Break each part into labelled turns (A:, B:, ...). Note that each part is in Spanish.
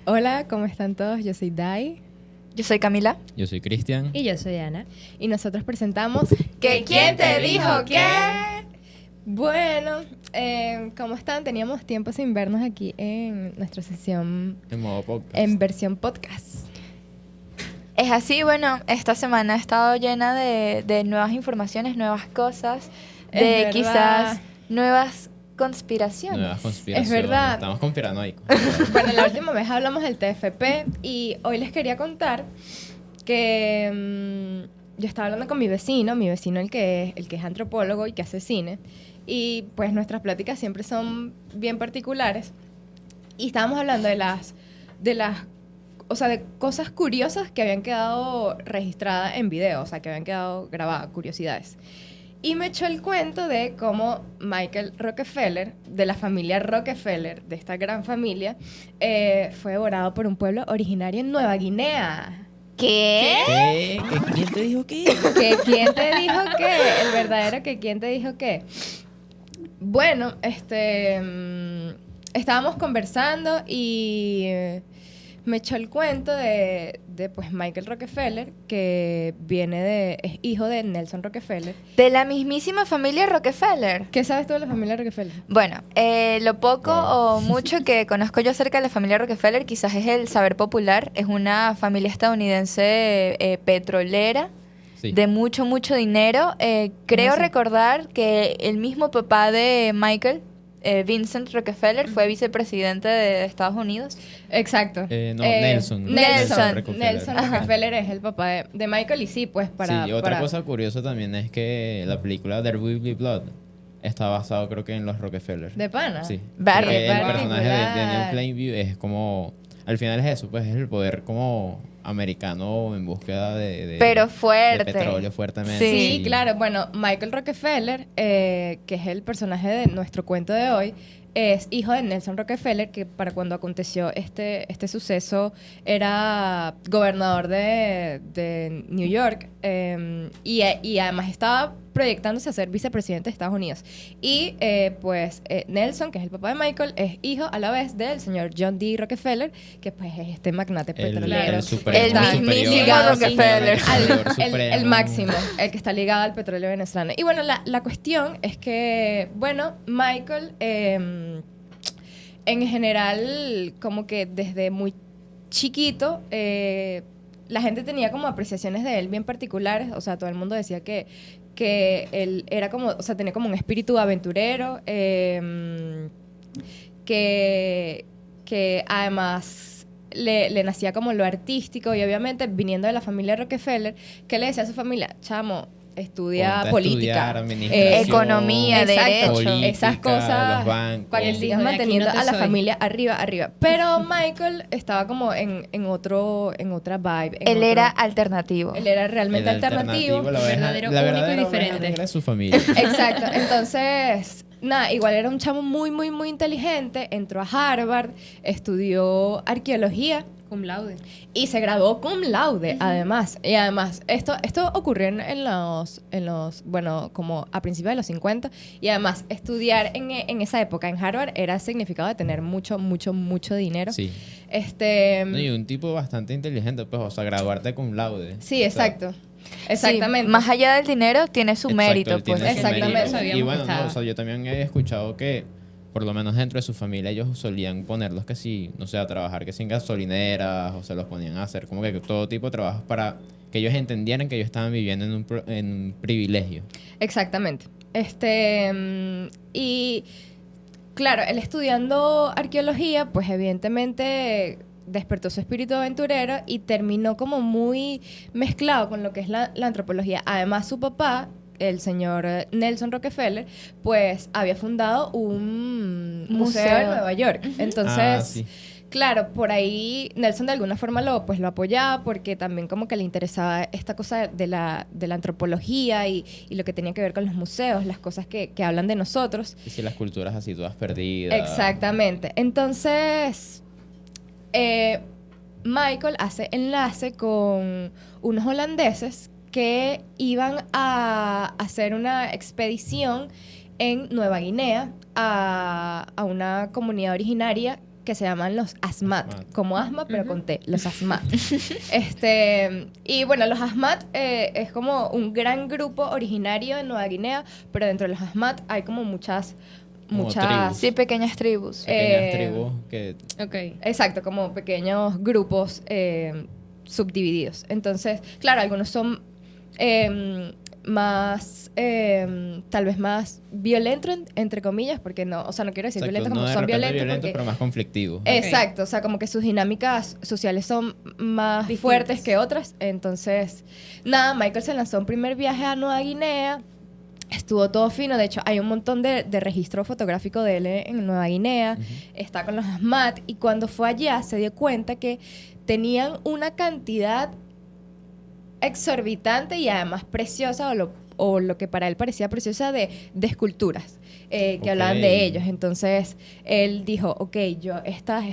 A: Hola, ¿cómo están todos? Yo soy Dai
B: Yo soy Camila.
C: Yo soy Cristian.
D: Y yo soy Ana.
A: y nosotros presentamos
B: ¿Que quién te dijo qué?
A: Bueno, ¿cómo están? Teníamos tiempo sin vernos aquí en nuestra sesión
C: En modo podcast.
A: en versión podcast.
B: Es así, bueno, esta semana ha estado llena de nuevas informaciones, nuevas cosas,
A: Es
B: de
A: verdad.
B: quizás nuevas conspiraciones.
C: Nuevas conspiraciones.
A: Es verdad.
C: Estamos conspirando ahí.
A: Bueno, la última vez hablamos del TFP y hoy les quería contar que yo estaba hablando con mi vecino el que es antropólogo y que hace cine, y pues nuestras pláticas siempre son bien particulares, y estábamos hablando o sea, de cosas curiosas que habían quedado registradas en video, o sea, que habían quedado grabadas, curiosidades. Y me echó el cuento de cómo Michael Rockefeller, de la familia Rockefeller, de esta gran familia, fue devorado por un pueblo originario en Nueva Guinea.
B: ¿Qué?
C: ¿Quién te dijo qué?
A: ¿Que quién te dijo qué? El verdadero que quién te dijo qué. Bueno, estábamos conversando y me echó el cuento de pues Michael Rockefeller, que es hijo de Nelson Rockefeller.
B: De la mismísima familia Rockefeller.
A: ¿Qué sabes tú de la familia Rockefeller?
B: Bueno, lo poco o mucho que conozco yo acerca de la familia Rockefeller quizás es el saber popular. Es una familia estadounidense petrolera.
C: Sí.
B: De mucho, mucho dinero. Creo
A: sé.
B: recordar que el mismo papá de Michael, Vincent Rockefeller, fue vicepresidente de Estados Unidos.
A: Exacto.
C: Nelson.
A: Nelson
C: Ajá.
A: Rockefeller es el papá de Michael, y sí, pues para...
C: Sí, y otra
A: para-
C: cosa curiosa también es que la película There Will Be Blood está basado, creo que, en los Rockefeller.
A: ¿De pana?
C: Sí.
B: Verde,
C: Porque el
A: verde.
C: personaje de Daniel
A: Particular.
C: Plainview es como... Al final es eso, pues es el poder como americano en búsqueda de
B: Pero fuerte.
C: de petróleo fuertemente.
B: Sí,
A: Sí, claro. Bueno, Michael Rockefeller, que es el personaje de nuestro cuento de hoy, es hijo de Nelson Rockefeller, que para cuando aconteció este suceso era gobernador de New York, y además estaba proyectándose a ser vicepresidente de Estados Unidos. Y Nelson, que es el papá de Michael, es hijo a la vez del señor John D. Rockefeller, que pues es este magnate petrolero.
C: El supremo,
B: El mismísimo
C: superior,
B: Rockefeller.
C: superior,
A: El
C: supremo.
A: máximo, el que está ligado al petróleo venezolano. Y bueno, la cuestión es que, bueno, Michael, en general, como que desde muy chiquito, la gente tenía como apreciaciones de él bien particulares. O sea, todo el mundo decía que él era como, o sea, tenía como un espíritu aventurero, que además le nacía como lo artístico, y obviamente viniendo de la familia Rockefeller, ¿qué le decía a su familia? Chamo, estudia
C: Ponte a
A: política,
C: estudiar, administración,
B: economía,
A: exacto,
B: derecho.
C: política,
A: esas cosas,
C: los bancos.
A: para que
D: Él
A: sigas
D: dijo, "De aquí
A: manteniendo
D: no te
A: a la
D: soy".
A: familia arriba. Pero Michael estaba como en otra vibe.
B: Él era alternativo.
A: Él era realmente
C: El
A: alternativo.
C: la oveja-
D: verdadero,
C: la
D: único y
C: verdadera oveja
D: diferente.
C: negra de su familia.
A: Exacto. Entonces, nada, igual era un chamo muy, muy, muy inteligente. Entró a Harvard, estudió arqueología
D: Cum laude.
A: y se graduó cum laude, además. Y además, esto ocurrió en los, bueno, como a principios de los 50. Y además, estudiar en esa época en Harvard era significado de tener mucho, mucho, mucho dinero.
C: Sí.
A: Este...
C: No, y un tipo bastante inteligente, pues, o sea, graduarte con laude.
A: Sí,
C: O sea,
A: exacto. Exactamente.
B: Sí, más allá del dinero, tiene su
C: exacto,
B: mérito.
C: él tiene
B: Pues.
C: su
A: Exactamente.
C: mérito.
D: Sabíamos
C: Y bueno,
D: que estaba.
C: no, o sea, yo también he escuchado que, por lo menos dentro de su familia, ellos solían ponerlos que sí, no sé, a trabajar que sin gasolineras, o se los ponían a hacer como que todo tipo de trabajos para que ellos entendieran que ellos estaban viviendo en un privilegio.
A: Exactamente. Y claro, él estudiando arqueología, pues evidentemente despertó su espíritu aventurero y terminó como muy mezclado con lo que es la antropología. Además, su papá, el señor Nelson Rockefeller, pues había fundado un museo en Nueva York. Entonces,
C: Ah, sí.
A: claro, por ahí Nelson de alguna forma lo apoyaba, porque también como que le interesaba esta cosa de la antropología y lo que tenía que ver con los museos, las cosas que hablan de nosotros.
C: Y si las culturas así todas perdidas.
A: Exactamente. Entonces, Michael hace enlace con unos holandeses que iban a hacer una expedición en Nueva Guinea a una comunidad originaria que se llaman los Asmat,
C: Asmat.
A: como asma, pero con T, los Asmat. Y bueno, los Asmat es como un gran grupo originario en Nueva Guinea, pero dentro de los Asmat hay como muchas...
C: Como tribus.
B: Sí, pequeñas tribus.
C: Pequeñas tribus que...
D: Ok.
A: Exacto, como pequeños grupos subdivididos. Entonces, claro, algunos son más, tal vez más violentos, entre comillas, porque no, o sea, no quiero decir
C: Exacto,
A: violentos
C: no
A: como
C: de
A: son
C: repente
A: violentos,
C: violentos,
A: porque-
C: pero más conflictivos.
A: Exacto, o sea, como que sus dinámicas sociales son más
D: Distintas.
A: fuertes que otras. Entonces, nada, Michael se lanzó un primer viaje a Nueva Guinea. Estuvo todo fino. De hecho, hay un montón de registro fotográfico de él en Nueva Guinea. Está con los Asmat. Y cuando fue allá, se dio cuenta que tenían una cantidad exorbitante y además preciosa, o lo que para él parecía preciosa, de esculturas que
C: Ok.
A: hablaban de ellos. Entonces, él dijo, ok, yo estas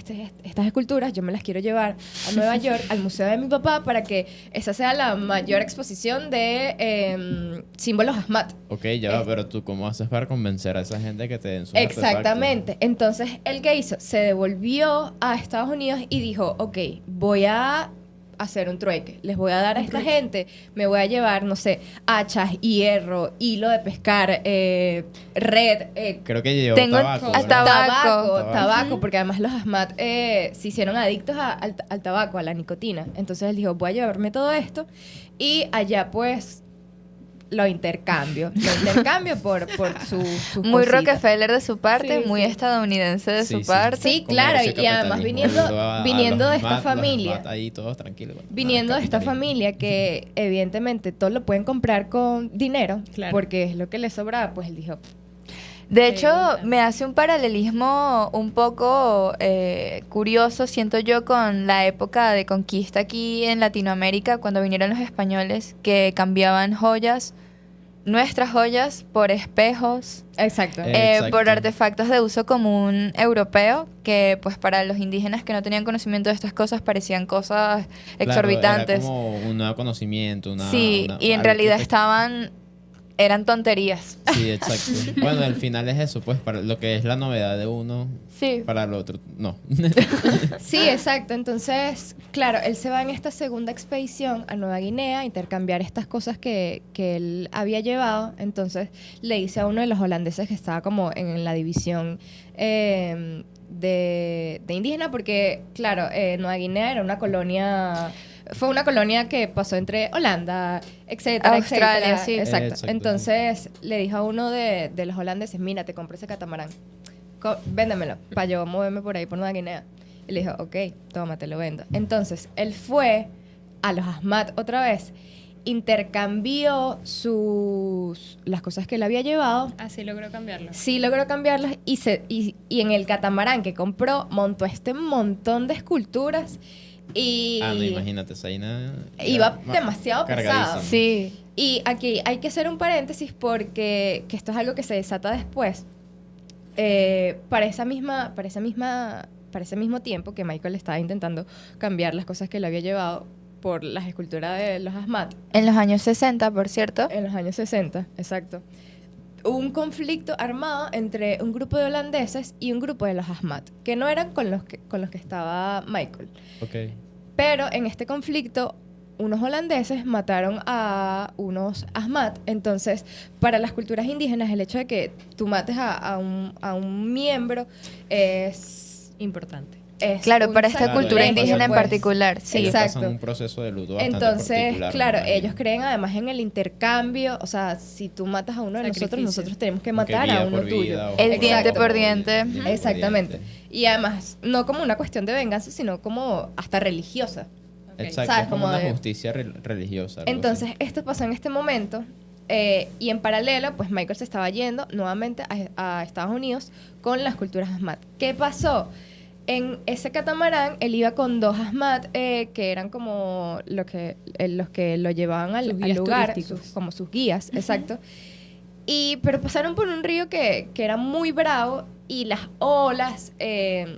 A: esculturas yo me las quiero llevar a Nueva York, al museo de mi papá, para que esa sea la mayor exposición de símbolos Asmat.
C: Ok, ya va, pero tú, ¿cómo haces para convencer a esa gente que te den sus
A: Exactamente. Entonces, ¿él qué hizo? Se devolvió a Estados Unidos y dijo, ok, voy a hacer un trueque. Les voy a dar a esta gente, me voy a llevar, no sé, hachas, hierro, hilo de pescar, red,
C: Creo que llevó
B: Tengo
C: tabaco.
B: hasta
C: ¿verdad?
B: tabaco.
A: tabaco, porque además los Asmat se hicieron adictos al tabaco, a la nicotina. Entonces él dijo, voy a llevarme todo esto y allá pues lo intercambio por su
B: Muy
A: cosita.
B: Rockefeller de su parte,
A: Sí,
B: muy
A: sí.
B: estadounidense de
C: Sí,
B: su
C: sí.
B: parte.
A: Sí, claro,
C: Comercio,
A: y además
C: capitalismo,
A: viniendo
C: a
A: de
C: los
A: esta
C: Asmat,
A: familia.
C: los Asmat ahí todos tranquilos. bueno,
A: Viniendo
C: nada,
A: de esta
C: capitalismo.
A: familia que evidentemente todo lo pueden comprar con dinero,
D: Claro.
A: porque es lo que le sobraba, pues él dijo,
B: De hecho,
D: Pregunta.
B: me hace un paralelismo un poco curioso, siento yo, con la época de conquista aquí en Latinoamérica, cuando vinieron los españoles que cambiaban joyas, nuestras joyas, por espejos,
A: exacto.
C: Exacto.
B: por artefactos de uso común europeo, que pues para los indígenas que no tenían conocimiento de estas cosas parecían cosas
C: Claro,
B: exorbitantes.
C: era como un nuevo conocimiento,
B: Sí, y en
C: algo
B: realidad
C: que-
B: eran tonterías.
C: Sí, exacto. Bueno, al final es eso, pues, para lo que es la novedad de uno,
B: Sí.
C: para el otro, no.
A: Sí, exacto. Entonces, claro, él se va en esta segunda expedición a Nueva Guinea a intercambiar estas cosas que él había llevado. Entonces, le dice a uno de los holandeses que estaba como en la división de indígena, porque, claro, Nueva Guinea era una colonia... Fue una colonia que pasó entre Holanda, etcétera,
B: Australia,
A: etcétera.
B: sí.
A: Exacto.
C: Exacto.
A: Entonces, le dijo a uno de los holandeses, mira, te compro ese catamarán. Véndemelo, para yo moverme por ahí por Nueva Guinea. Y le dijo, ok, toma, te lo vendo. Entonces, él fue a los Asmat otra vez, intercambió las cosas que él había llevado,
D: Así logró cambiarlo.
A: sí logró cambiarlas y en el catamarán que compró montó este montón de esculturas y
C: Ah, no, imagínate, Zaina...
A: iba demasiado pesado.
B: Sí.
A: Y aquí hay que hacer un paréntesis porque que esto es algo que se desata después. Para ese mismo tiempo que Michael estaba intentando cambiar las cosas que él había llevado por las esculturas de los Asmat,
B: En los años 60, por cierto.
A: en los años 60, exacto, hubo un conflicto armado entre un grupo de holandeses y un grupo de los Asmat, que no eran con los que estaba Michael.
C: Ok.
A: Pero en este conflicto, unos holandeses mataron a unos Asmat. Entonces, para las culturas indígenas, el hecho de que tú mates a un miembro es
D: Importante.
B: Claro,
A: un
B: para esta
C: Claro,
B: cultura
C: ellos
B: indígena en
A: pues.
B: particular. Sí.
C: Ellos
A: Exacto.
C: pasan un proceso de luto bastante
A: Entonces,
C: particular,
A: claro,
C: me imagino.
A: ellos creen además en el intercambio. O sea, si tú matas a uno de
D: Sacrificio.
A: nosotros tenemos que
C: Como que
A: matar a
C: vida
A: uno
C: por
A: tuyo.
C: vida, o
B: El
C: por
B: diente
C: ojo
B: por diente.
C: diente por
A: Exactamente.
C: diente.
A: Y además, no como una cuestión de venganza, sino como hasta religiosa.
D: Ok.
C: Exacto,
A: ¿Sabes?
C: es como
A: Como
C: una
A: de-
C: justicia religiosa. algo
A: Entonces,
C: así.
A: esto pasó en este momento. Y en paralelo, pues Michael se estaba yendo nuevamente a Estados Unidos con las culturas Asmat. ¿Qué pasó? En ese catamarán, él iba con dos Asmat que eran como los que lo llevaban
D: Sus
A: al
D: guías
A: lugar,
D: turísticos.
A: como sus guías, exacto. Pero pasaron por un río que era muy bravo y las olas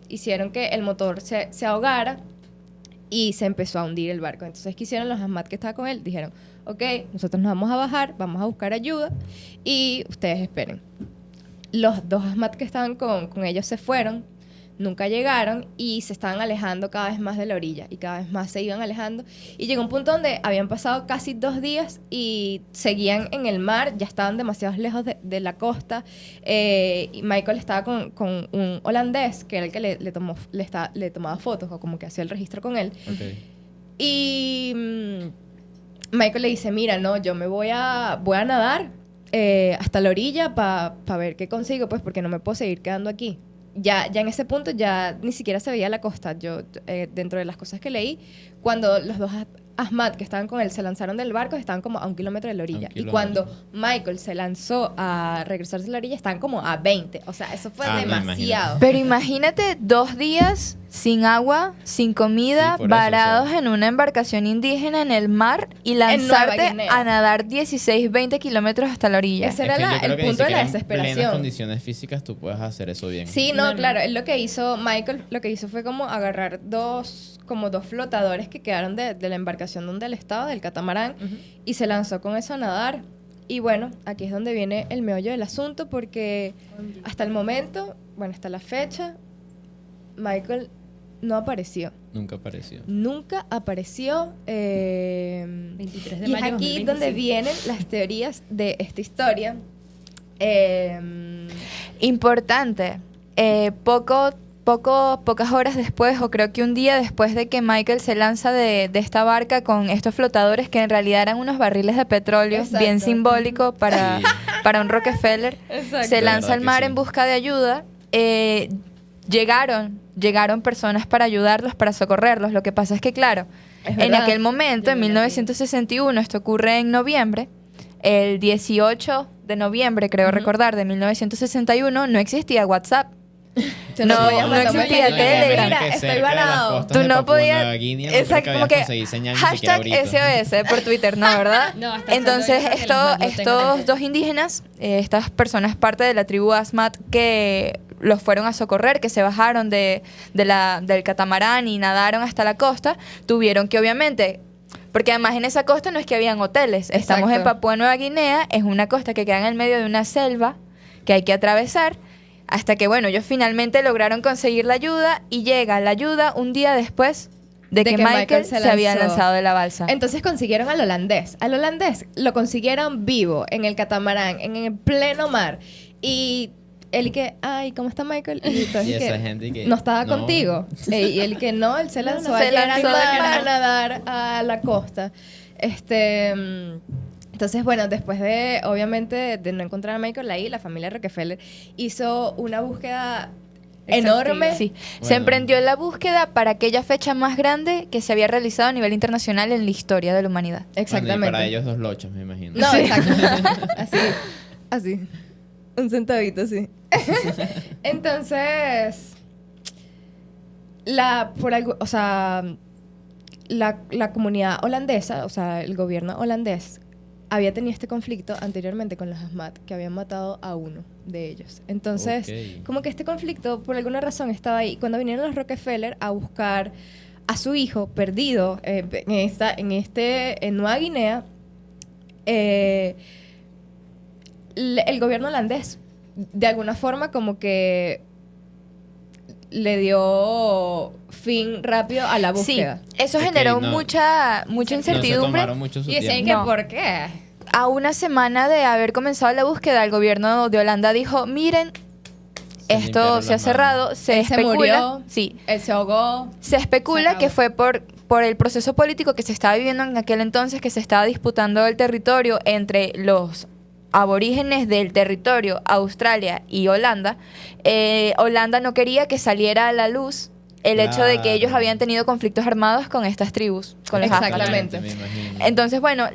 A: hicieron que el motor se ahogara y se empezó a hundir el barco. Entonces, ¿qué hicieron los Asmat que estaban con él? Dijeron, ok, nosotros nos vamos a bajar, vamos a buscar ayuda y ustedes esperen. Los dos Asmat que estaban con ellos se fueron, nunca llegaron y se estaban alejando cada vez más de la orilla y cada vez más se iban alejando. Y llegó un punto donde habían pasado casi 2 días y seguían en el mar, ya estaban demasiado lejos de la costa. Y Michael estaba con un holandés, que era el que le tomaba fotos o como que hacía el registro con él.
C: Ok.
A: Y Michael le dice, mira, no, yo me voy a nadar hasta la orilla para ver qué consigo, pues porque no me puedo seguir quedando aquí. Ya en ese punto ya ni siquiera se veía la costa. Yo, dentro de las cosas que leí, cuando los dos Ahmad que estaban con él se lanzaron del barco, estaban como a 1 kilómetro de la orilla. Y cuando Michael se lanzó a regresarse a la orilla, estaban como a 20. O sea, eso fue demasiado.
B: Pero imagínate 2 días sin agua, sin comida,
C: Sí, por eso,
B: varados
C: o sea.
B: en una embarcación indígena en el mar y
A: Nueva
B: lanzarte
A: Guinea.
B: a nadar 16, 20 kilómetros hasta la orilla.
A: Ese era
C: Es que yo
A: el
C: creo que ni
A: punto de la
C: siquiera en plenas
A: desesperación.
C: condiciones físicas tú puedes hacer eso bien.
A: Sí, no, claro. Él lo que hizo, Michael, lo que hizo fue como agarrar dos flotadores que quedaron de la embarcación donde él estaba, del catamarán, y se lanzó con eso a nadar. Y bueno, aquí es donde viene el meollo del asunto, porque hasta el momento, bueno, hasta la fecha, Michael no apareció.
C: Nunca apareció.
A: Nunca apareció.
D: 23 de
A: Y es
D: mayo de
A: aquí
D: 2025.
A: donde vienen las teorías de esta historia.
B: Importante. Pocas horas después, o creo que un día después de que Michael se lanza de esta barca con estos flotadores que en realidad eran unos barriles de petróleo,
A: Exacto.
B: bien simbólico para,
C: Sí.
B: para un Rockefeller,
A: Exacto.
B: se
C: De
B: lanza
C: verdad
B: al
C: que
B: mar
C: sí.
B: en busca de ayuda. Llegaron personas para ayudarlos, para socorrerlos. Lo que pasa es que, claro,
A: Es
B: en
A: verdad.
B: aquel momento, en
D: Llegó la
B: 1961, esto ocurre en noviembre, el 18 de noviembre, creo recordar, de 1961, no existía WhatsApp.
A: Tú
B: No,
A: podías
B: no
A: mandar
B: existía
A: mensajes.
B: Telegram.
A: Mira, estoy varado.
B: Tú no podías.
C: Exacto,
B: Exacto, como que
C: hashtag
B: SOS por Twitter, ¿no? ¿Verdad?
D: No, hasta el
B: Entonces,
D: sol de hoy creo que los más no tengan
B: estos
D: eso.
B: dos indígenas, estas personas parte de la tribu Asmat que los fueron a socorrer, que se bajaron del catamarán y nadaron hasta la costa, tuvieron que obviamente. Porque además en esa costa no es que habían hoteles. Estamos en
A: Exacto.
B: Papúa Nueva Guinea, es una costa que queda en el medio de una selva que hay que atravesar. Hasta que, bueno, ellos finalmente lograron conseguir la ayuda y llega la ayuda un día después de que Michael se había
A: lanzó.
B: lanzado de la balsa.
A: Entonces consiguieron al holandés. Al holandés lo consiguieron vivo en el catamarán, en el pleno mar. Y él que, ay, ¿cómo está Michael? Y, entonces
C: Y esa
A: que,
C: gente que,
A: no estaba
C: no.
A: contigo. Y él que no, él se lanzó
B: se
A: ayer al
B: lanzó del
A: mar
B: mar.
A: a nadar a la costa. Entonces, bueno, después de, obviamente, de no encontrar a Michael ahí, la familia Rockefeller hizo una búsqueda enorme.
B: Sí.
C: Bueno.
B: Se emprendió la búsqueda para aquella fecha más grande que se había realizado a nivel internacional en la historia de la humanidad.
A: Exactamente.
C: Bueno, y para ellos 2 lochos, me imagino.
A: No, exacto. Así. Un centavito, sí. Entonces, la comunidad holandesa, o sea, el gobierno holandés, había tenido este conflicto anteriormente con los Ahmad, que habían matado a uno de ellos. Entonces,
C: Ok.
A: como que este conflicto, por alguna razón, estaba ahí. Cuando vinieron los Rockefeller a buscar a su hijo perdido en Nueva Guinea, el gobierno holandés, de alguna forma, como que le dio fin rápido a la búsqueda.
B: Sí, eso
C: Ok,
B: generó
C: no.
B: mucha
C: No se
B: incertidumbre.
C: tomaron mucho su
A: Y decían
C: tiempo.
A: que,
B: No.
A: ¿por qué?
B: A una semana de haber comenzado la búsqueda, el gobierno de Holanda dijo, miren,
C: Se
B: esto
C: limpiaron
B: se ha
C: las
B: cerrado,
C: manos.
B: se
A: Él se
B: especula,
A: murió.
B: sí,
A: Él se ahogó.
B: se especula
A: acabó.
B: que fue por el proceso político que se estaba viviendo en aquel entonces, que se estaba disputando el territorio entre los aborígenes del territorio, Australia y Holanda. Holanda no quería que saliera a la luz el hecho de que ellos
C: Claro.
B: habían tenido conflictos armados con estas tribus, con los Afghanos.
A: Exactamente.
C: Me imagino.
B: Entonces, bueno,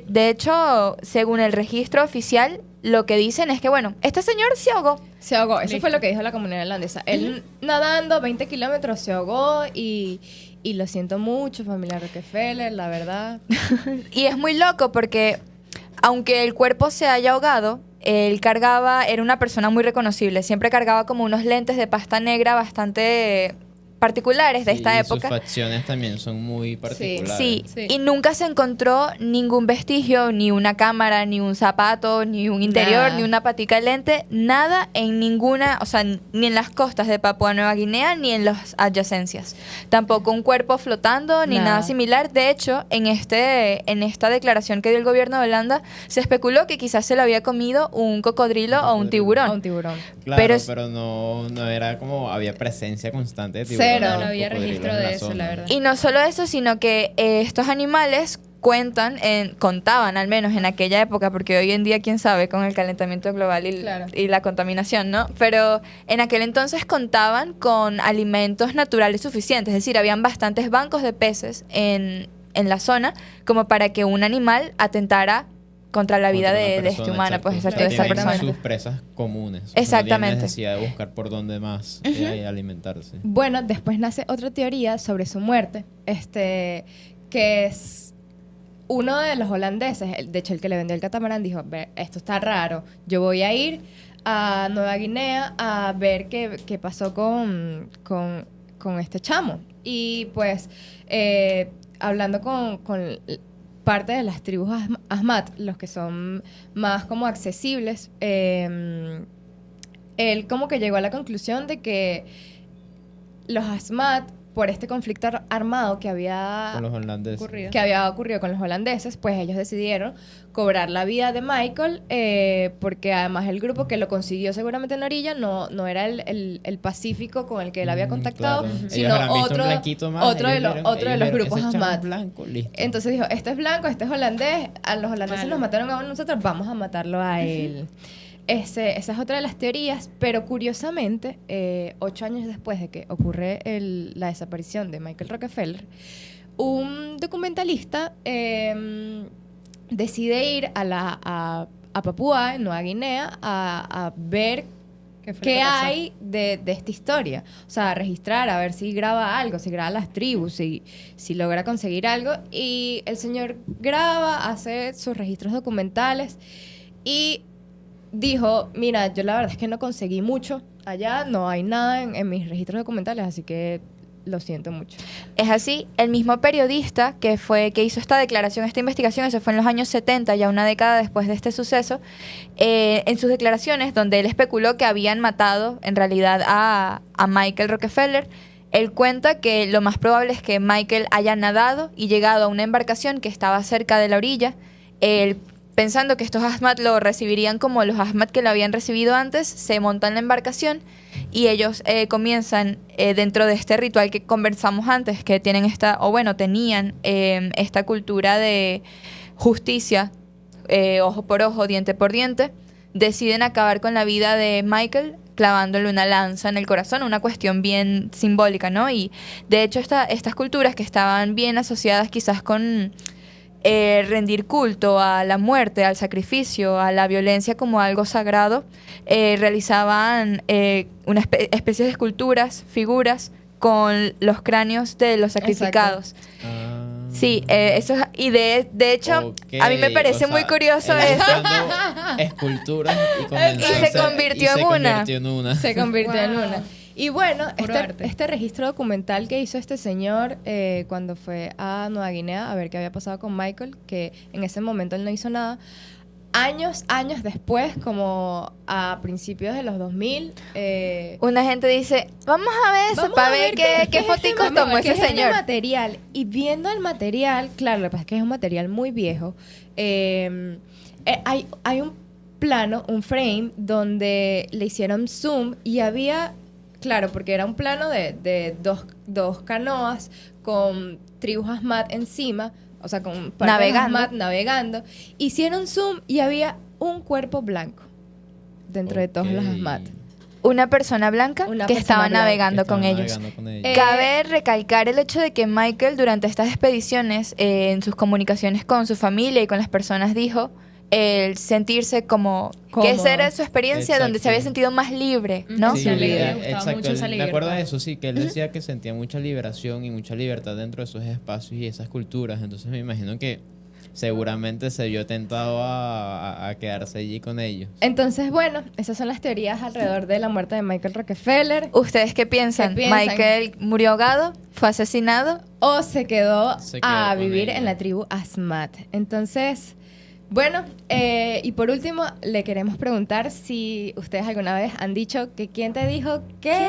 B: de hecho, según el registro oficial, lo que dicen es que, bueno, este señor se ahogó.
A: Se ahogó. Eso
D: Listo.
A: fue lo que dijo la comunidad holandesa. Él nadando 20 kilómetros se ahogó y lo siento mucho, familia Rockefeller, la verdad.
B: Y es muy loco porque, aunque el cuerpo se haya ahogado, él cargaba, era una persona muy reconocible. Siempre cargaba como unos lentes de pasta negra bastante particulares de
C: Sí,
B: esta
C: y
B: época.
C: sus facciones también son muy particulares.
B: Sí,
A: Sí.
B: y nunca se encontró ningún vestigio, ni una cámara, ni un zapato, ni un interior,
A: Nada.
B: ni una patica de lente, nada en ninguna, o sea, ni en las costas de Papua Nueva Guinea, ni en las adyacencias. Tampoco un cuerpo flotando, ni nada
A: Nada.
B: similar. De hecho, en esta declaración que dio el gobierno de Holanda, se especuló que quizás se lo había comido un cocodrilo o un tiburón.
A: A un tiburón.
C: Claro,
B: Pero
C: pero,
B: es-
C: no era como había presencia constante de
A: Cero.
C: tiburones
A: No
C: o
D: había
C: cocodrilos
D: registro
C: en
D: de eso,
C: zona.
D: la verdad.
B: Y no solo eso, sino que estos animales contaban al menos en aquella época, porque hoy en día quién sabe con el calentamiento global
A: Claro.
B: y la contaminación, ¿no? Pero en aquel entonces contaban con alimentos naturales suficientes, es decir, habían bastantes bancos de peces en la zona como para que un animal atentara contra la vida
C: Contra una
B: de
C: persona,
B: esta humana, pues
C: exacto.
B: exacto, de esta
C: Tienen
B: persona.
C: sus presas comunes. O sea,
B: Exactamente.
C: No tienen necesidad de buscar por dónde más alimentarse.
A: Bueno, después nace otra teoría sobre su muerte, que es uno de los holandeses, de hecho el que le vendió el catamarán, dijo, "Ve, esto está raro, yo voy a ir a Nueva Guinea a ver qué pasó con este chamo". Y pues, hablando con parte de las tribus Asmat, los que son más como accesibles, él como que llegó a la conclusión de que los Asmat, por este conflicto armado que había
C: Con los holandeses.
D: Ocurrido.
A: que había ocurrido con los holandeses, pues ellos decidieron cobrar la vida de Michael, porque además el grupo que lo consiguió seguramente en la orilla no era el pacífico con el que él había contactado,
C: Claro. Ellos
A: sino
C: habrán visto un
A: otro,
C: blanquito más,
A: otro, de,
C: ellos
A: los
C: vieron-
A: otro de
C: ellos
A: los
C: vieron
A: grupos
C: ese chamo
A: Asmat.
C: blanco, listo.
A: Entonces dijo, este es blanco, este es holandés, a los holandeses
D: Malo.
A: nos mataron a nosotros, vamos a matarlo a él. Esa es otra de las teorías, pero curiosamente, 8 años después de que ocurre la desaparición de Michael Rockefeller, un documentalista decide ir a Papúa, en Nueva Guinea, a ver
D: ¿Qué fue lo
A: qué
D: que pasó?
A: hay de esta historia. O sea, a registrar, a ver si graba algo, si graba las tribus, si logra conseguir algo. Y el señor graba, hace sus registros documentales y dijo, mira, yo la verdad es que no conseguí mucho allá, no hay nada en mis registros documentales, así que lo siento mucho.
B: Es así, el mismo periodista que hizo esta declaración, esta investigación, eso fue en los años 70, ya una década después de este suceso, en sus declaraciones, donde él especuló que habían matado en realidad a Michael Rockefeller, él cuenta que lo más probable es que Michael haya nadado y llegado a una embarcación que estaba cerca de la orilla, él, pensando que estos Asmat lo recibirían como los Asmat que lo habían recibido antes, se montan en la embarcación y ellos comienzan dentro de este ritual que conversamos antes, que tienen tenían esta cultura de justicia, ojo por ojo, diente por diente, deciden acabar con la vida de Michael clavándole una lanza en el corazón, una cuestión bien simbólica, ¿no? Y de hecho estas culturas que estaban bien asociadas quizás con rendir culto a la muerte, al sacrificio, a la violencia como algo sagrado, realizaban una especie de esculturas, figuras con los cráneos de los sacrificados.
C: Ah.
B: Sí, eso es, y de hecho,
C: Ok,
B: a mí me parece
C: o sea,
B: muy curioso
C: él
B: eso.
C: buscando esculturas y comenzó
B: Y
C: a
B: se
C: hacer-
B: convirtió en una.
C: convirtió en una.
A: Se convirtió en
D: Wow.
A: una. Y bueno,
D: Puro arte.
A: este registro documental que hizo este señor cuando fue a Nueva Guinea a ver qué había pasado con Michael, que en ese momento él no hizo nada, años después, como a principios de los 2000,
B: Una gente dice, vamos a ver eso
A: vamos
B: para
A: a
B: ver qué
A: es
B: foticos
A: este
B: tomó
A: qué
B: ese
A: es este
B: señor.
A: material. Y viendo el material, claro, lo que pasa es que es un material muy viejo, hay un plano, un frame, donde le hicieron zoom y había, claro, porque era un plano de dos canoas con tribus Asmat encima, o sea, con parte de los
B: Navegando.
A: Asmat navegando. Hicieron zoom y había un cuerpo blanco dentro de todos los
C: Ok.
A: Asmat.
B: Una persona blanca
A: Una
B: que
A: persona
B: estaba
A: blanca
B: navegando
C: Estaban
B: con ellos.
C: navegando con ellos.
B: Cabe recalcar el hecho de que Michael durante estas expediciones, en sus comunicaciones con su familia y con las personas, dijo el sentirse como que
A: Cómodo.
B: esa era su experiencia donde se había
C: Exacto.
B: sentido más libre, ¿no?
D: Sí, le
C: él-
D: gustaba
C: exacto,
D: mucho esa
C: me acuerdo de
D: libertad.
C: eso, sí, que él decía que sentía mucha liberación y mucha libertad dentro de esos espacios y esas culturas. Entonces me imagino que seguramente se vio tentado a quedarse allí con ellos.
A: Entonces, bueno, esas son las teorías alrededor de la muerte de Michael Rockefeller.
B: ¿Ustedes qué piensan?
A: ¿Qué piensan?
B: ¿Michael murió ahogado? ¿Fue asesinado?
A: O se quedó a
C: con
A: vivir
C: ella.
A: en la tribu Asmat. Entonces, bueno, y por último, le queremos preguntar si ustedes alguna vez han dicho que quién te dijo qué.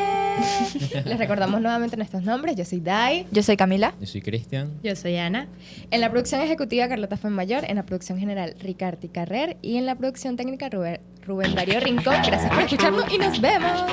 A: Les recordamos nuevamente nuestros nombres. Yo soy Dai.
B: Yo soy Camila.
C: Yo soy Cristian.
D: Yo soy Ana.
A: En la producción ejecutiva, Carlota Fuenmayor. En la producción general, Ricardo Carrer. Y en la producción técnica, Rubén Darío Rincón. Gracias por escucharnos y nos vemos.